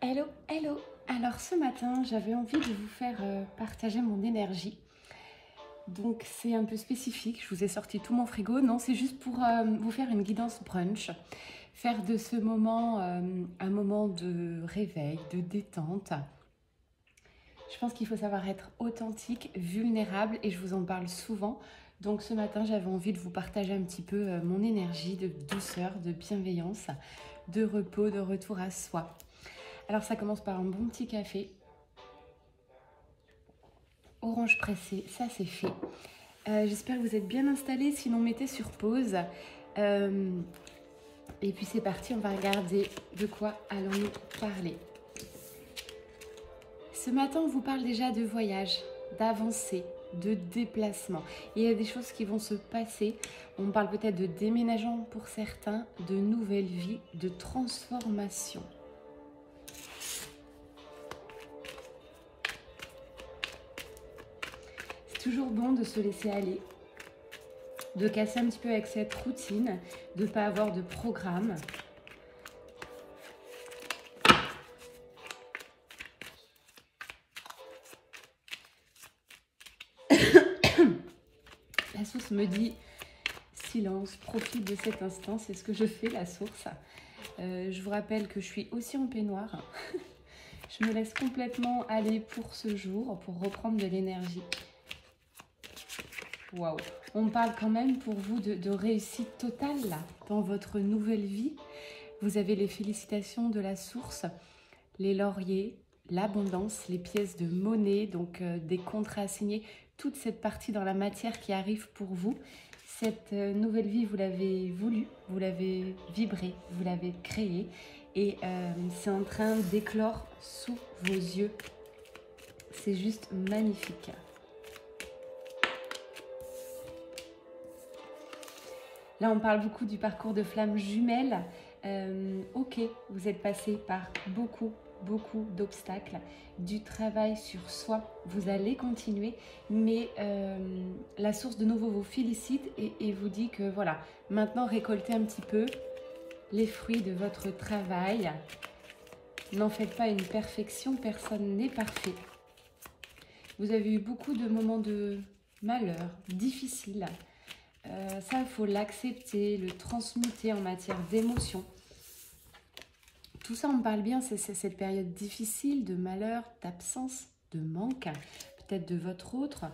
Hello, hello. Alors ce matin, j'avais envie de vous faire partager mon énergie. Donc c'est un peu spécifique, je vous ai sorti tout mon frigo. Non, c'est juste pour vous faire une guidance brunch. Faire de ce moment un moment de réveil, de détente. Je pense qu'il faut savoir être authentique, vulnérable et je vous en parle souvent. Donc ce matin, j'avais envie de vous partager un petit peu mon énergie de douceur, de bienveillance, de repos, de retour à soi. Alors ça commence par un bon petit café. Orange pressée, ça c'est fait. J'espère que vous êtes bien installés, sinon mettez sur pause. Et puis c'est parti, on va regarder de quoi allons-nous parler. Ce matin, on vous parle déjà de voyage, d'avancée, de déplacement. Et il y a des choses qui vont se passer. On parle peut-être de déménagement pour certains, de nouvelle vie, de transformation. C'est toujours bon de se laisser aller, de casser un petit peu avec cette routine, de ne pas avoir de programme. La source me dit silence, profite de cet instant, c'est ce que je fais, la source. Je vous rappelle que je suis aussi en peignoir. Je me laisse complètement aller pour ce jour, pour reprendre de l'énergie. Waouh! On parle quand même pour vous de réussite totale là, dans votre nouvelle vie. Vous avez les félicitations de la source, les lauriers, l'abondance, les pièces de monnaie, donc des contrats signés, toute cette partie dans la matière qui arrive pour vous. Cette nouvelle vie, vous l'avez voulu, vous l'avez vibrée, vous l'avez créée et c'est en train d'éclore sous vos yeux. C'est juste magnifique. Là, on parle beaucoup du parcours de flammes jumelles. Ok, vous êtes passé par beaucoup d'obstacles, du travail sur soi. Vous allez continuer, mais la source de nouveau vous félicite et vous dit que voilà, maintenant récoltez un petit peu les fruits de votre travail. N'en faites pas une perfection, personne n'est parfait. Vous avez eu beaucoup de moments de malheur, difficiles. Ça, il faut l'accepter, le transmuter en matière d'émotion. Tout ça, on me parle bien, c'est cette période difficile de malheur, d'absence, de manque, peut-être de votre autre.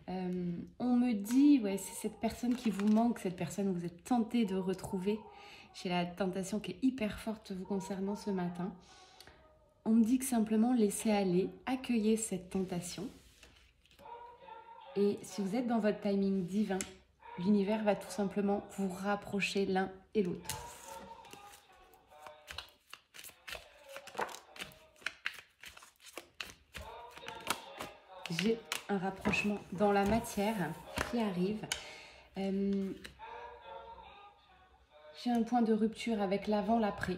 On me dit, ouais, c'est cette personne qui vous manque, cette personne que vous êtes tenté de retrouver. J'ai la tentation qui est hyper forte vous concernant ce matin. On me dit que simplement laissez aller, accueillez cette tentation. Et si vous êtes dans votre timing divin, l'univers va tout simplement vous rapprocher l'un et l'autre. J'ai un rapprochement dans la matière qui arrive. J'ai un point de rupture avec l'avant, l'après.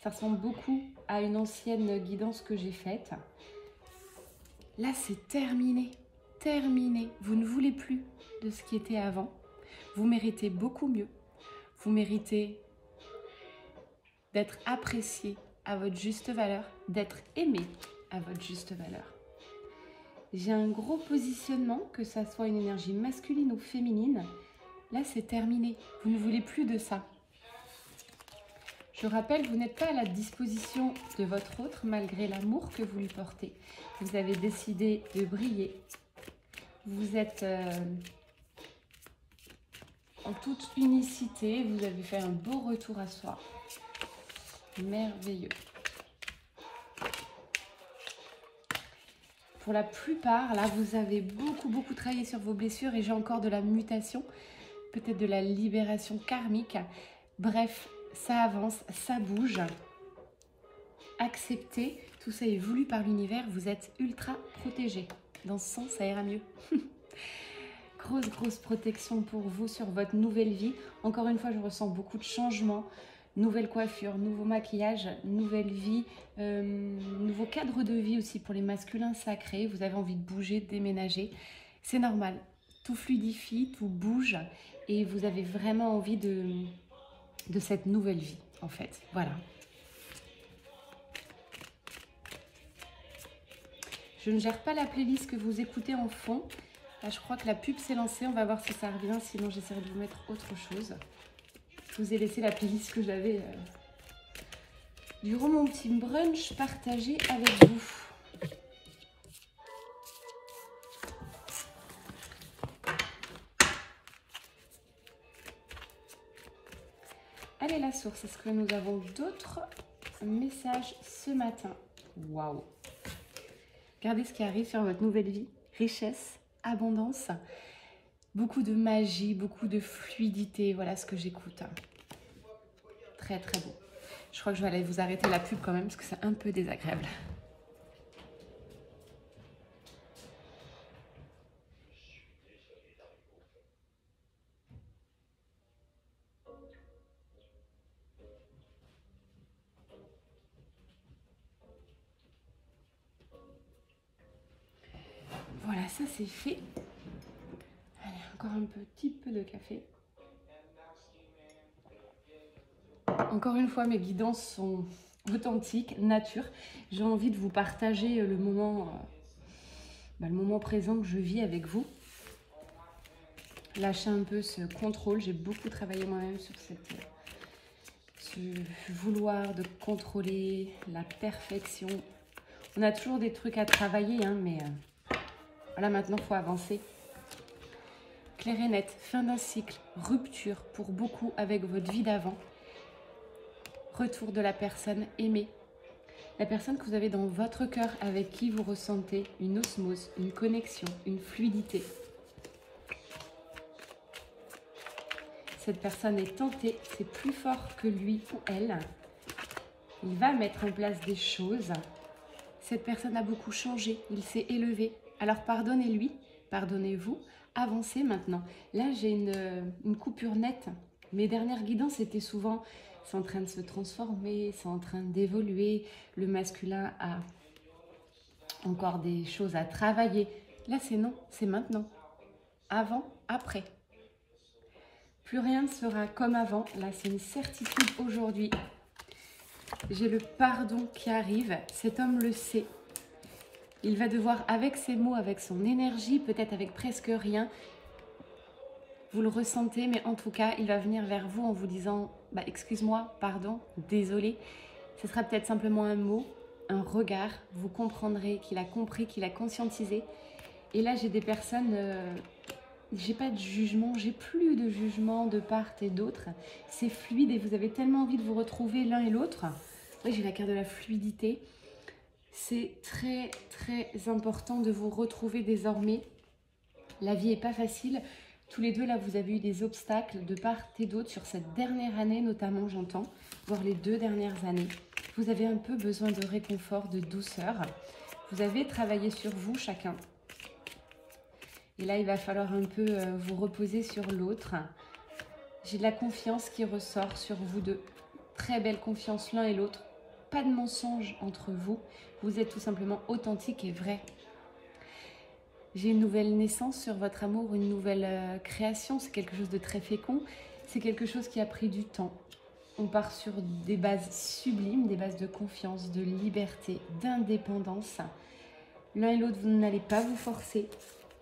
Ça ressemble beaucoup à une ancienne guidance que j'ai faite. Là, c'est terminé. Terminé. Vous ne voulez plus de ce qui était avant. Vous méritez beaucoup mieux. Vous méritez d'être apprécié à votre juste valeur, d'être aimé à votre juste valeur. J'ai un gros positionnement, que ça soit une énergie masculine ou féminine. Là, c'est terminé. Vous ne voulez plus de ça. Je rappelle, vous n'êtes pas à la disposition de votre autre malgré l'amour que vous lui portez. Vous avez décidé de briller. Vous êtes en toute unicité. Vous avez fait un beau retour à soi. Merveilleux. Pour la plupart, là, vous avez beaucoup travaillé sur vos blessures et j'ai encore de la mutation, peut-être de la libération karmique. Bref, ça avance, ça bouge. Acceptez, tout ça est voulu par l'univers, vous êtes ultra protégé. Dans ce sens, ça ira mieux. Grosse protection pour vous sur votre nouvelle vie. Encore une fois, je ressens beaucoup de changements. Nouvelle coiffure, nouveau maquillage, nouvelle vie, nouveau cadre de vie aussi pour les masculins sacrés. Vous avez envie de bouger, de déménager. C'est normal. Tout fluidifie, tout bouge et vous avez vraiment envie de cette nouvelle vie en fait. Voilà. Je ne gère pas la playlist que vous écoutez en fond. Là, je crois que la pub s'est lancée. On va voir si ça revient. Sinon, j'essaierai de vous mettre autre chose. Je vous ai laissé la playlist que j'avais durant mon petit brunch partagé avec vous. Allez, la source. Est-ce que nous avons d'autres messages ce matin? Waouh! Regardez ce qui arrive sur votre nouvelle vie. Richesse, abondance, beaucoup de magie, beaucoup de fluidité. Voilà ce que j'écoute. Très, très beau. Je crois que je vais aller vous arrêter la pub quand même parce que c'est un peu désagréable. Voilà, ça c'est fait. Allez, encore un petit peu de café. Encore une fois, mes guidances sont authentiques, nature. J'ai envie de vous partager le moment présent que je vis avec vous. Lâcher un peu ce contrôle. J'ai beaucoup travaillé moi-même sur ce vouloir de contrôler la perfection. On a toujours des trucs à travailler, hein, mais voilà, maintenant, il faut avancer. Clair et net, fin d'un cycle, rupture pour beaucoup avec votre vie d'avant. Retour de la personne aimée. La personne que vous avez dans votre cœur, avec qui vous ressentez une osmose, une connexion, une fluidité. Cette personne est tentée, c'est plus fort que lui ou elle. Il va mettre en place des choses. Cette personne a beaucoup changé, il s'est élevé. Alors pardonnez-lui, pardonnez-vous, avancez maintenant. Là, j'ai une coupure nette. Mes dernières guidances étaient souvent, c'est en train de se transformer, c'est en train d'évoluer. Le masculin a encore des choses à travailler. Là, c'est non, c'est maintenant. Avant, après. Plus rien ne sera comme avant. Là, c'est une certitude aujourd'hui. J'ai le pardon qui arrive. Cet homme le sait. Il va devoir, avec ses mots, avec son énergie, peut-être avec presque rien, vous le ressentez, mais en tout cas, il va venir vers vous en vous disant « excuse-moi, pardon, désolé ». Ce sera peut-être simplement un mot, un regard. Vous comprendrez qu'il a compris, qu'il a conscientisé. Et là, j'ai des personnes... j'ai pas de jugement, j'ai plus de jugement de part et d'autre. C'est fluide et vous avez tellement envie de vous retrouver l'un et l'autre. Oui, j'ai la carte de la fluidité. C'est très, très important de vous retrouver désormais. La vie n'est pas facile. Tous les deux, là, vous avez eu des obstacles de part et d'autre sur cette dernière année, notamment, j'entends, voire les 2 dernières années. Vous avez un peu besoin de réconfort, de douceur. Vous avez travaillé sur vous, chacun. Et là, il va falloir un peu vous reposer sur l'autre. J'ai de la confiance qui ressort sur vous deux. Très belle confiance l'un et l'autre. Pas de mensonge entre vous. Vous êtes tout simplement authentique et vrai. J'ai une nouvelle naissance sur votre amour, une nouvelle création. C'est quelque chose de très fécond. C'est quelque chose qui a pris du temps. On part sur des bases sublimes, des bases de confiance, de liberté, d'indépendance. L'un et l'autre, vous n'allez pas vous forcer.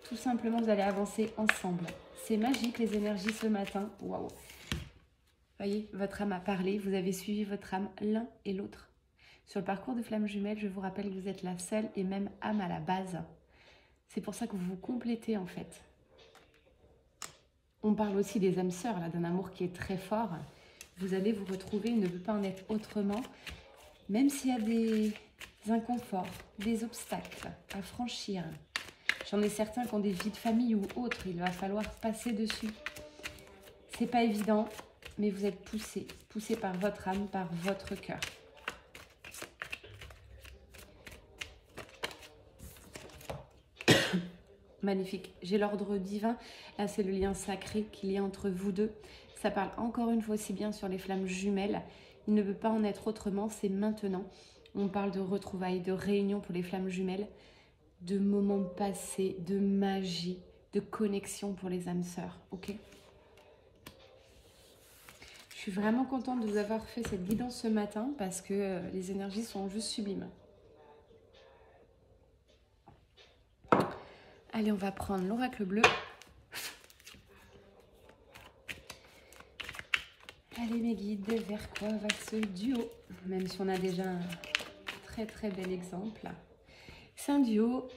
Tout simplement, vous allez avancer ensemble. C'est magique, les énergies ce matin. Waouh! Voyez, votre âme a parlé. Vous avez suivi votre âme l'un et l'autre. Sur le parcours de flammes jumelles, je vous rappelle que vous êtes la seule et même âme à la base. C'est pour ça que vous vous complétez, en fait. On parle aussi des âmes sœurs, là, d'un amour qui est très fort. Vous allez vous retrouver, il ne peut pas en être autrement. Même s'il y a des inconforts, des obstacles à franchir. J'en ai certains qui ont des vies de famille ou autres. Il va falloir passer dessus. C'est pas évident, mais vous êtes poussés. Poussés par votre âme, par votre cœur. Magnifique. J'ai l'ordre divin. Là, c'est le lien sacré qu'il y a entre vous deux. Ça parle encore une fois aussi bien sur les flammes jumelles. Il ne peut pas en être autrement. C'est maintenant. On parle de retrouvailles, de réunions pour les flammes jumelles, de moments passés, de magie, de connexion pour les âmes sœurs. Ok ? Je suis vraiment contente de vous avoir fait cette guidance ce matin parce que les énergies sont juste sublimes. Allez, on va prendre l'oracle bleu. Allez mes guides, vers quoi va ce duo? Même si on a déjà un très très bel exemple. C'est un duo,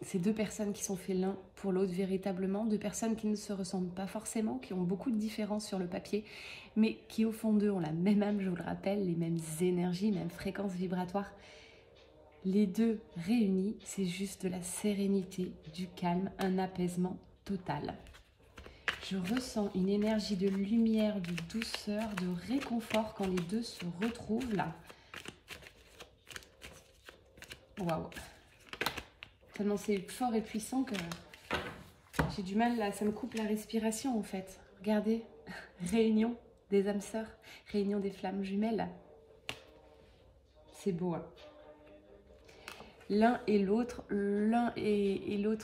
c'est deux personnes qui sont faites l'un pour l'autre véritablement, deux personnes qui ne se ressemblent pas forcément, qui ont beaucoup de différences sur le papier, mais qui au fond d'eux ont la même âme, je vous le rappelle, les mêmes énergies, mêmes fréquences vibratoires. Les deux réunis, c'est juste de la sérénité, du calme, un apaisement total. Je ressens une énergie de lumière, de douceur, de réconfort quand les deux se retrouvent là. Waouh! Tellement c'est fort et puissant que j'ai du mal là, ça me coupe la respiration en fait. Regardez, réunion des âmes sœurs, réunion des flammes jumelles. C'est beau, hein? L'un et l'autre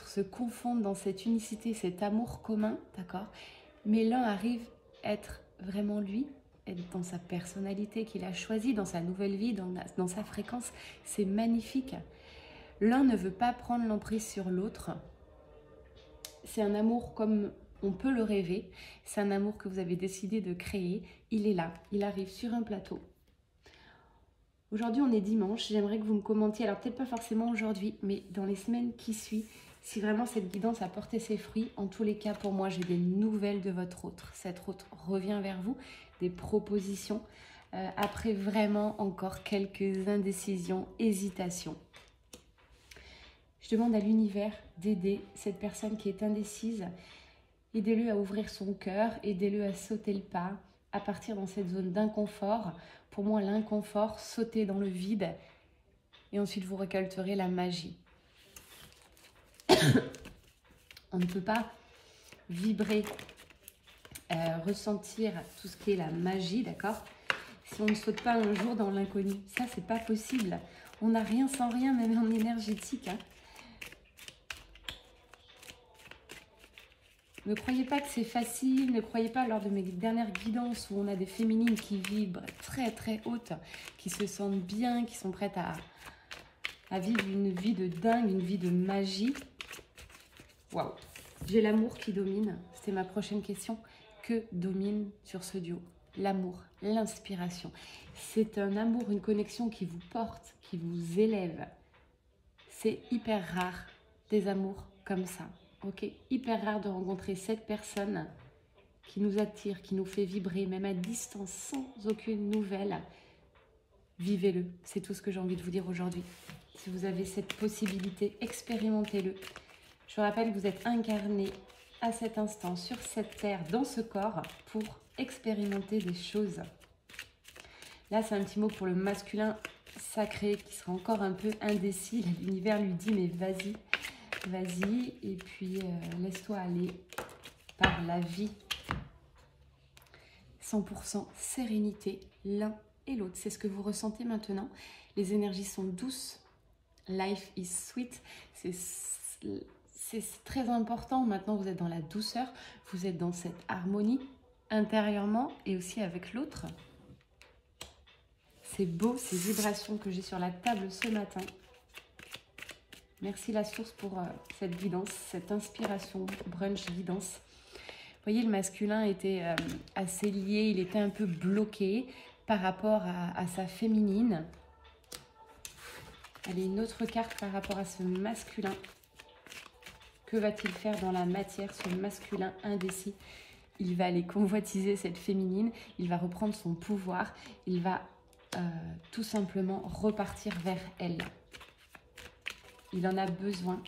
se confondent dans cette unicité, cet amour commun, d'accord? Mais l'un arrive à être vraiment lui, être dans sa personnalité qu'il a choisie, dans sa nouvelle vie, dans sa fréquence. C'est magnifique. L'un ne veut pas prendre l'emprise sur l'autre. C'est un amour comme on peut le rêver. C'est un amour que vous avez décidé de créer. Il est là, il arrive sur un plateau. Aujourd'hui, on est dimanche. J'aimerais que vous me commentiez, alors peut-être pas forcément aujourd'hui, mais dans les semaines qui suivent, si vraiment cette guidance a porté ses fruits. En tous les cas, pour moi, j'ai des nouvelles de votre autre. Cette autre revient vers vous, des propositions. Après vraiment encore quelques indécisions, hésitations. Je demande à l'univers d'aider cette personne qui est indécise. Aidez-le à ouvrir son cœur, aidez-le à sauter le pas, à partir dans cette zone d'inconfort. Pour moi, l'inconfort, sauter dans le vide. Et ensuite, vous récolterez la magie. On ne peut pas vibrer, ressentir tout ce qui est la magie, d'accord? Si on ne saute pas un jour dans l'inconnu, ça, c'est pas possible. On n'a rien sans rien, même en énergétique, hein. Ne croyez pas que c'est facile, ne croyez pas lors de mes dernières guidances où on a des féminines qui vibrent très très hautes, qui se sentent bien, qui sont prêtes à vivre une vie de dingue, une vie de magie. Waouh! J'ai l'amour qui domine, c'était ma prochaine question. Que domine sur ce duo? L'amour, l'inspiration. C'est un amour, une connexion qui vous porte, qui vous élève. C'est hyper rare des amours comme ça. Ok, hyper rare de rencontrer cette personne qui nous attire, qui nous fait vibrer, même à distance, sans aucune nouvelle. Vivez-le, c'est tout ce que j'ai envie de vous dire aujourd'hui. Si vous avez cette possibilité, expérimentez-le. Je vous rappelle que vous êtes incarné à cet instant, sur cette terre, dans ce corps, pour expérimenter des choses. Là, c'est un petit mot pour le masculin sacré, qui sera encore un peu indécis. L'univers lui dit, mais vas-y. Vas-y, et puis laisse-toi aller par la vie. 100% sérénité, l'un et l'autre. C'est ce que vous ressentez maintenant. Les énergies sont douces. Life is sweet. C'est très important. Maintenant, vous êtes dans la douceur. Vous êtes dans cette harmonie intérieurement et aussi avec l'autre. C'est beau, ces vibrations que j'ai sur la table ce matin. Merci la source pour cette guidance, cette inspiration, brunch guidance. Vous voyez, le masculin était assez lié, il était un peu bloqué par rapport à sa féminine. Allez, une autre carte par rapport à ce masculin. Que va-t-il faire dans la matière, ce masculin indécis? Il va aller convoitiser cette féminine, il va reprendre son pouvoir, il va tout simplement repartir vers elle. Il en a besoin.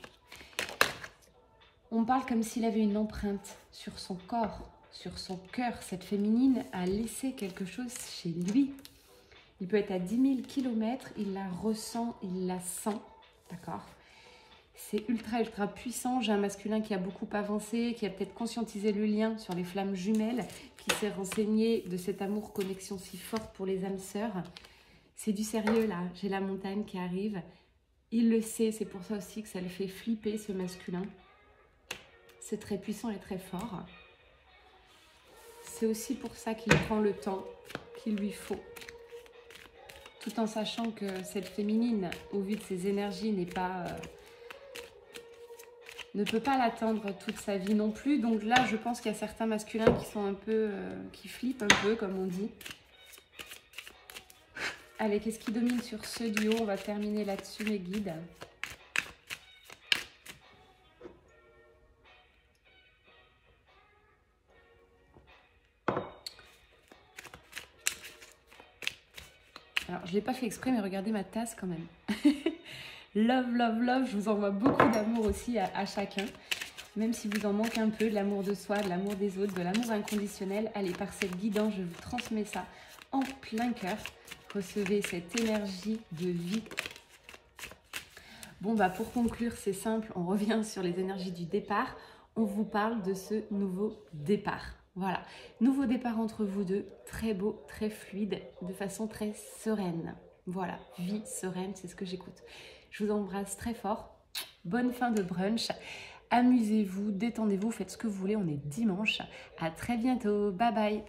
On parle comme s'il avait une empreinte sur son corps, sur son cœur. Cette féminine a laissé quelque chose chez lui. Il peut être à 10 000 km, il la ressent, il la sent. D'accord? C'est ultra, ultra puissant. J'ai un masculin qui a beaucoup avancé, qui a peut-être conscientisé le lien sur les flammes jumelles, qui s'est renseigné de cet amour, connexion si forte pour les âmes sœurs. C'est du sérieux là. J'ai la montagne qui arrive. Il le sait, c'est pour ça aussi que ça le fait flipper, ce masculin. C'est très puissant et très fort. C'est aussi pour ça qu'il prend le temps qu'il lui faut. Tout en sachant que cette féminine, au vu de ses énergies, n'est pas ne peut pas l'attendre toute sa vie non plus. Donc là, je pense qu'il y a certains masculins qui sont un peu, qui flippent un peu, comme on dit. Allez, qu'est-ce qui domine sur ce duo? On va terminer là-dessus, mes guides. Alors, je ne l'ai pas fait exprès, mais regardez ma tasse quand même. Love, love, love. Je vous envoie beaucoup d'amour aussi à chacun. Même si vous en manquez un peu, de l'amour de soi, de l'amour des autres, de l'amour inconditionnel. Allez, par cette guidance, je vous transmets ça en plein cœur. Recevez cette énergie de vie. Bon, bah pour conclure, c'est simple. On revient sur les énergies du départ. On vous parle de ce nouveau départ. Voilà, nouveau départ entre vous deux, très beau, très fluide, de façon très sereine. Voilà, vie sereine, c'est ce que j'écoute. Je vous embrasse très fort. Bonne fin de brunch. Amusez-vous, détendez-vous, faites ce que vous voulez. On est dimanche. À très bientôt. Bye bye.